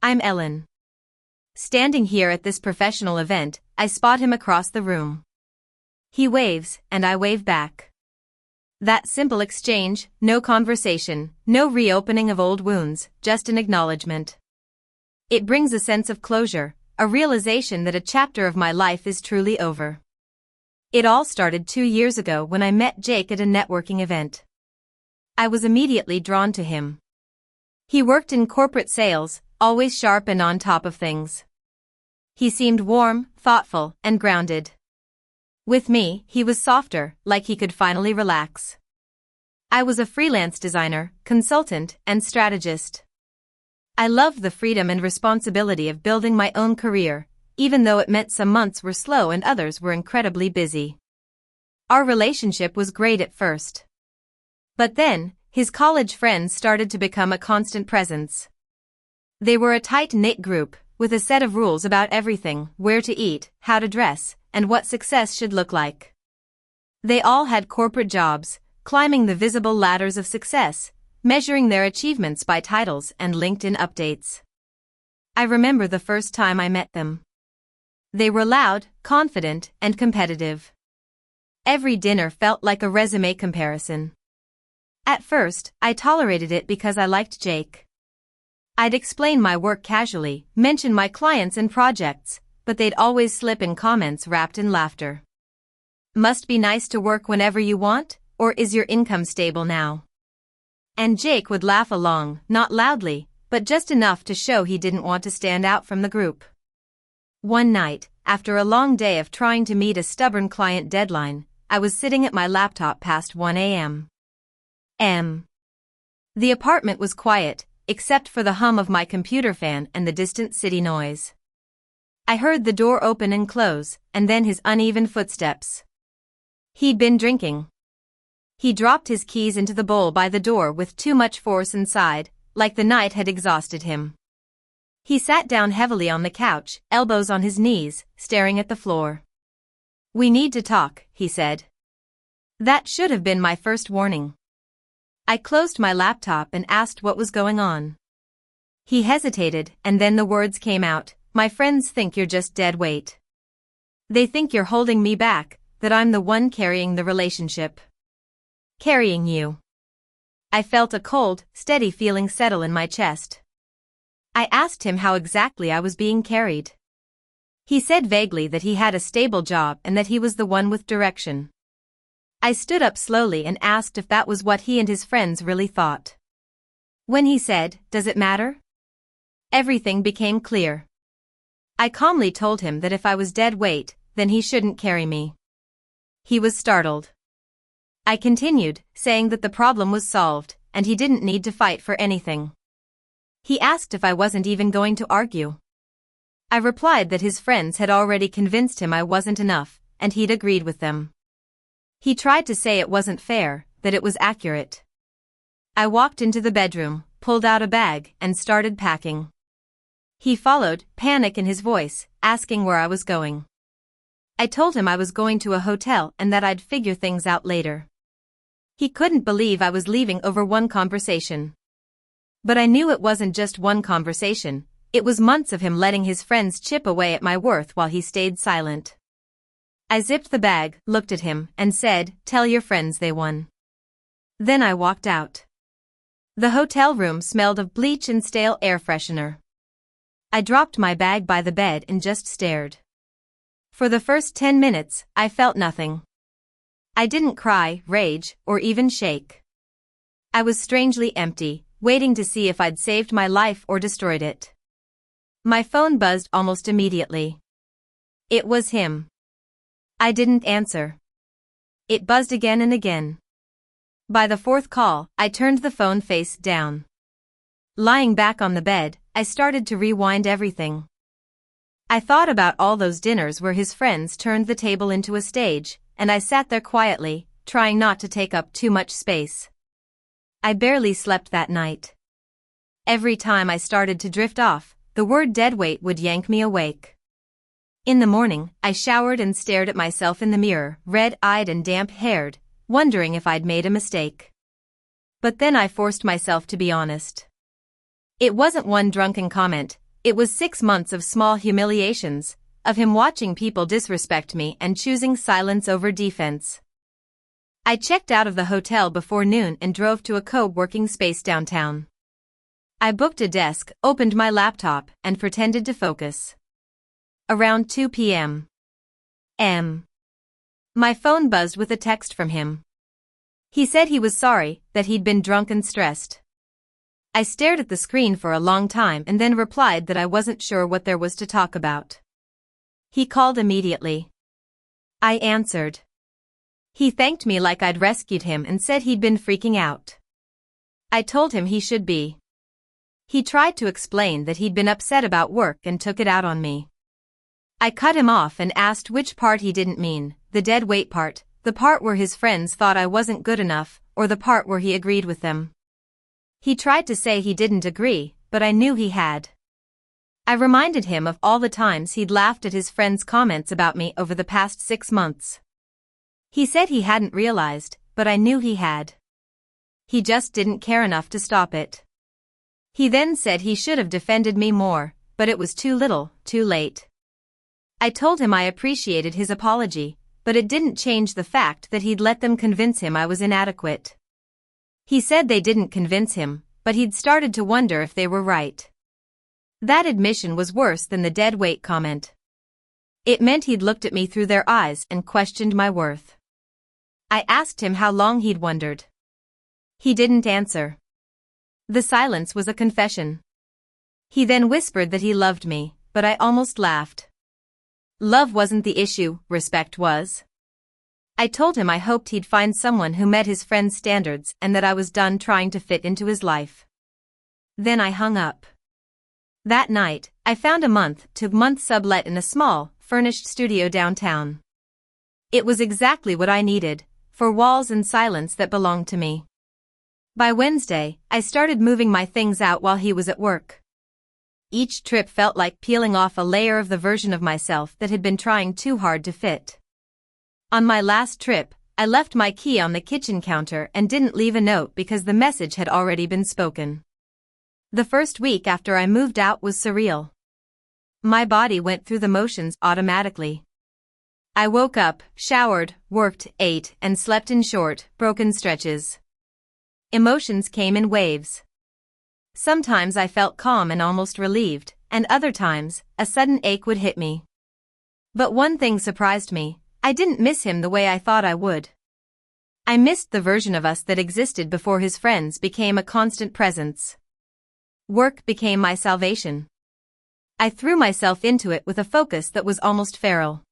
I'm Ellen. Standing here at this professional event, I spot him across the room. He waves, and I wave back. That simple exchange, no conversation, no reopening of old wounds, just an acknowledgement. It brings a sense of closure, a realization that a chapter of my life is truly over. It all started 2 years ago when I met Jake at a networking event. I was immediately drawn to him. He worked in corporate sales, always sharp and on top of things. He seemed warm, thoughtful, and grounded. With me, he was softer, like he could finally relax. I was a freelance designer, consultant, and strategist. I loved the freedom and responsibility of building my own career, even though it meant some months were slow and others were incredibly busy. Our relationship was great at first. But then, his college friends started to become a constant presence. They were a tight-knit group, with a set of rules about everything: where to eat, how to dress, and what success should look like. They all had corporate jobs, climbing the visible ladders of success, measuring their achievements by titles and LinkedIn updates. I remember the first time I met them. They were loud, confident, and competitive. Every dinner felt like a resume comparison. At first, I tolerated it because I liked Jake. I'd explain my work casually, mention my clients and projects, but they'd always slip in comments wrapped in laughter. Must be nice to work whenever you want, or is your income stable now? And Jake would laugh along, not loudly, but just enough to show he didn't want to stand out from the group. One night, after a long day of trying to meet a stubborn client deadline, I was sitting at my laptop past 1 a.m. The apartment was quiet, except for the hum of my computer fan and the distant city noise. I heard the door open and close, and then his uneven footsteps. He'd been drinking. He dropped his keys into the bowl by the door with too much force and sighed, like the night had exhausted him. He sat down heavily on the couch, elbows on his knees, staring at the floor. "We need to talk," he said. That should have been my first warning. I closed my laptop and asked what was going on. He hesitated, and then the words came out: "My friends think you're just dead weight. They think you're holding me back, that I'm the one carrying the relationship. Carrying you." I felt a cold, steady feeling settle in my chest. I asked him how exactly I was being carried. He said vaguely that he had a stable job and that he was the one with direction. I stood up slowly and asked if that was what he and his friends really thought. When he said, "Does it matter?" everything became clear. I calmly told him that if I was dead weight, then he shouldn't carry me. He was startled. I continued, saying that the problem was solved, and he didn't need to fight for anything. He asked if I wasn't even going to argue. I replied that his friends had already convinced him I wasn't enough, and he'd agreed with them. He tried to say it wasn't fair, that it was accurate. I walked into the bedroom, pulled out a bag, and started packing. He followed, panic in his voice, asking where I was going. I told him I was going to a hotel and that I'd figure things out later. He couldn't believe I was leaving over one conversation. But I knew it wasn't just one conversation, it was months of him letting his friends chip away at my worth while he stayed silent. I zipped the bag, looked at him, and said, "Tell your friends they won." Then I walked out. The hotel room smelled of bleach and stale air freshener. I dropped my bag by the bed and just stared. For the first 10 minutes, I felt nothing. I didn't cry, rage, or even shake. I was strangely empty, waiting to see if I'd saved my life or destroyed it. My phone buzzed almost immediately. It was him. I didn't answer. It buzzed again and again. By the fourth call, I turned the phone face down. Lying back on the bed, I started to rewind everything. I thought about all those dinners where his friends turned the table into a stage, and I sat there quietly, trying not to take up too much space. I barely slept that night. Every time I started to drift off, the word deadweight would yank me awake. In the morning, I showered and stared at myself in the mirror, red-eyed and damp-haired, wondering if I'd made a mistake. But then I forced myself to be honest. It wasn't one drunken comment, It was 6 months of small humiliations, of him watching people disrespect me and choosing silence over defense. I checked out of the hotel before noon and drove to a co-working space downtown. I booked a desk, opened my laptop, and pretended to focus. Around 2 p.m. My phone buzzed with a text from him. He said he was sorry, that he'd been drunk and stressed. I stared at the screen for a long time and then replied that I wasn't sure what there was to talk about. He called immediately. I answered. He thanked me like I'd rescued him and said he'd been freaking out. I told him he should be. He tried to explain that he'd been upset about work and took it out on me. I cut him off and asked which part he didn't mean, the dead weight part, the part where his friends thought I wasn't good enough, or the part where he agreed with them. He tried to say he didn't agree, but I knew he had. I reminded him of all the times he'd laughed at his friends' comments about me over the past 6 months. He said he hadn't realized, but I knew he had. He just didn't care enough to stop it. He then said he should have defended me more, but it was too little, too late. I told him I appreciated his apology, but it didn't change the fact that he'd let them convince him I was inadequate. He said they didn't convince him, but he'd started to wonder if they were right. That admission was worse than the dead weight comment. It meant he'd looked at me through their eyes and questioned my worth. I asked him how long he'd wondered. He didn't answer. The silence was a confession. He then whispered that he loved me, but I almost laughed. Love wasn't the issue, respect was. I told him I hoped he'd find someone who met his friend's standards and that I was done trying to fit into his life. Then I hung up. That night, I found a month-to-month sublet in a small, furnished studio downtown. It was exactly what I needed, for walls and silence that belonged to me. By Wednesday, I started moving my things out while he was at work. Each trip felt like peeling off a layer of the version of myself that had been trying too hard to fit. On my last trip, I left my key on the kitchen counter and didn't leave a note because the message had already been spoken. The first week after I moved out was surreal. My body went through the motions automatically. I woke up, showered, worked, ate, and slept in short, broken stretches. Emotions came in waves. Sometimes I felt calm and almost relieved, and other times, a sudden ache would hit me. But one thing surprised me, I didn't miss him the way I thought I would. I missed the version of us that existed before his friends became a constant presence. Work became my salvation. I threw myself into it with a focus that was almost feral.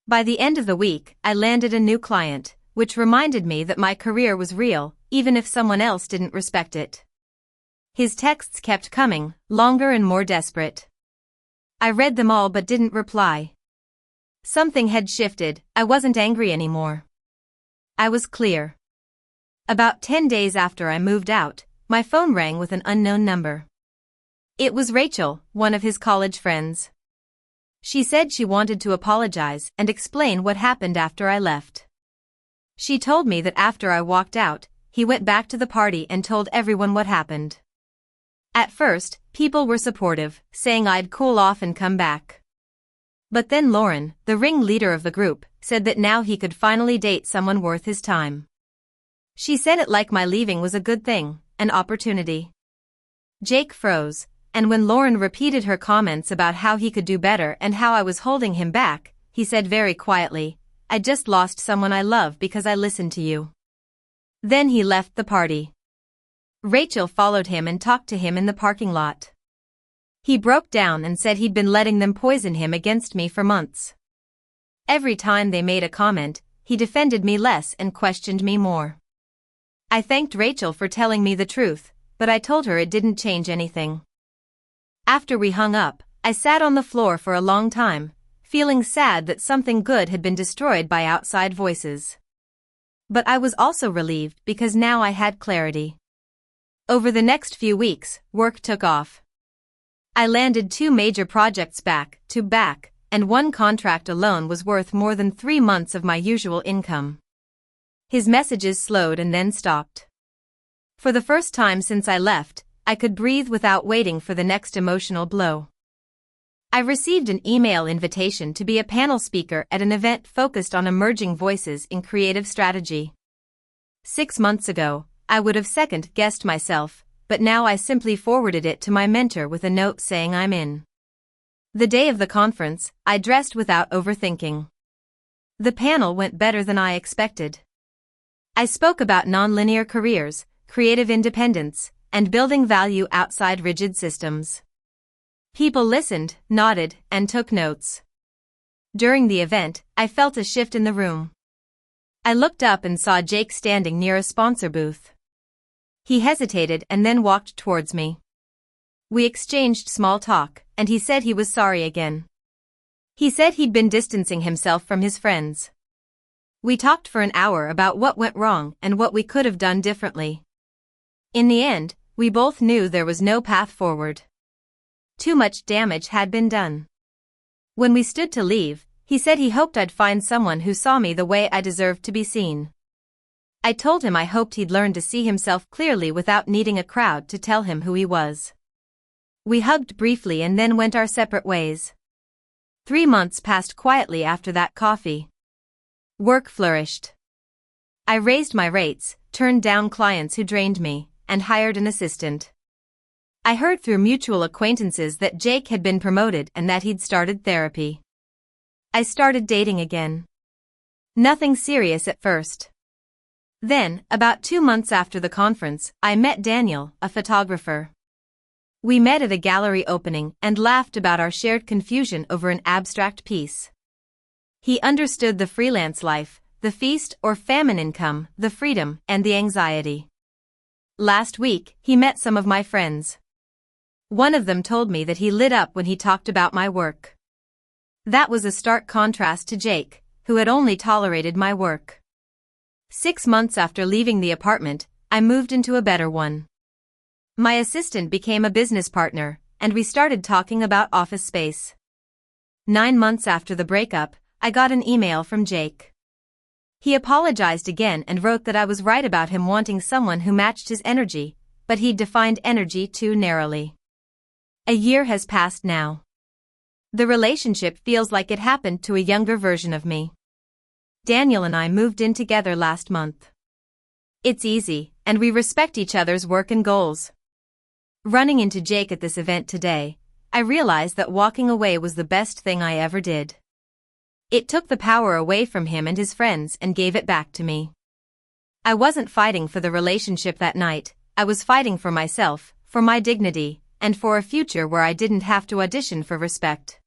By the end of the week, I landed a new client, which reminded me that my career was real, even if someone else didn't respect it. His texts kept coming, longer and more desperate. I read them all but didn't reply. Something had shifted, I wasn't angry anymore. I was clear. About 10 days after I moved out, my phone rang with an unknown number. It was Rachel, one of his college friends. She said she wanted to apologize and explain what happened after I left. She told me that after I walked out, he went back to the party and told everyone what happened. At first, people were supportive, saying I'd cool off and come back. But then Lauren, the ringleader of the group, said that now he could finally date someone worth his time. She said it like my leaving was a good thing, an opportunity. Jake froze, and when Lauren repeated her comments about how he could do better and how I was holding him back, he said very quietly, "I just lost someone I love because I listened to you." Then he left the party. Rachel followed him and talked to him in the parking lot. He broke down and said he'd been letting them poison him against me for months. Every time they made a comment, he defended me less and questioned me more. I thanked Rachel for telling me the truth, but I told her it didn't change anything. After we hung up, I sat on the floor for a long time, feeling sad that something good had been destroyed by outside voices. But I was also relieved because now I had clarity. Over the next few weeks, work took off. I landed 2 major projects back to back, and one contract alone was worth more than 3 months of my usual income. His messages slowed and then stopped. For the first time since I left, I could breathe without waiting for the next emotional blow. I received an email invitation to be a panel speaker at an event focused on emerging voices in creative strategy. 6 months ago, I would have second-guessed myself, but now I simply forwarded it to my mentor with a note saying I'm in. The day of the conference, I dressed without overthinking. The panel went better than I expected. I spoke about nonlinear careers, creative independence, and building value outside rigid systems. People listened, nodded, and took notes. During the event, I felt a shift in the room. I looked up and saw Jake standing near a sponsor booth. He hesitated and then walked towards me. We exchanged small talk, and he said he was sorry again. He said he'd been distancing himself from his friends. We talked for an hour about what went wrong and what we could have done differently. In the end, we both knew there was no path forward. Too much damage had been done. When we stood to leave, he said he hoped I'd find someone who saw me the way I deserved to be seen. I told him I hoped he'd learn to see himself clearly without needing a crowd to tell him who he was. We hugged briefly and then went our separate ways. 3 months passed quietly after that coffee. Work flourished. I raised my rates, turned down clients who drained me, and hired an assistant. I heard through mutual acquaintances that Jake had been promoted and that he'd started therapy. I started dating again. Nothing serious at first. Then, about 2 months after the conference, I met Daniel, a photographer. We met at a gallery opening and laughed about our shared confusion over an abstract piece. He understood the freelance life, the feast or famine income, the freedom, and the anxiety. Last week, he met some of my friends. One of them told me that he lit up when he talked about my work. That was a stark contrast to Jake, who had only tolerated my work. 6 months after leaving the apartment, I moved into a better one. My assistant became a business partner, and we started talking about office space. 9 months after the breakup, I got an email from Jake. He apologized again and wrote that I was right about him wanting someone who matched his energy, but he'd defined energy too narrowly. A year has passed now. The relationship feels like it happened to a younger version of me. Daniel and I moved in together last month. It's easy, and we respect each other's work and goals. Running into Jake at this event today, I realized that walking away was the best thing I ever did. It took the power away from him and his friends and gave it back to me. I wasn't fighting for the relationship that night, I was fighting for myself, for my dignity, and for a future where I didn't have to audition for respect.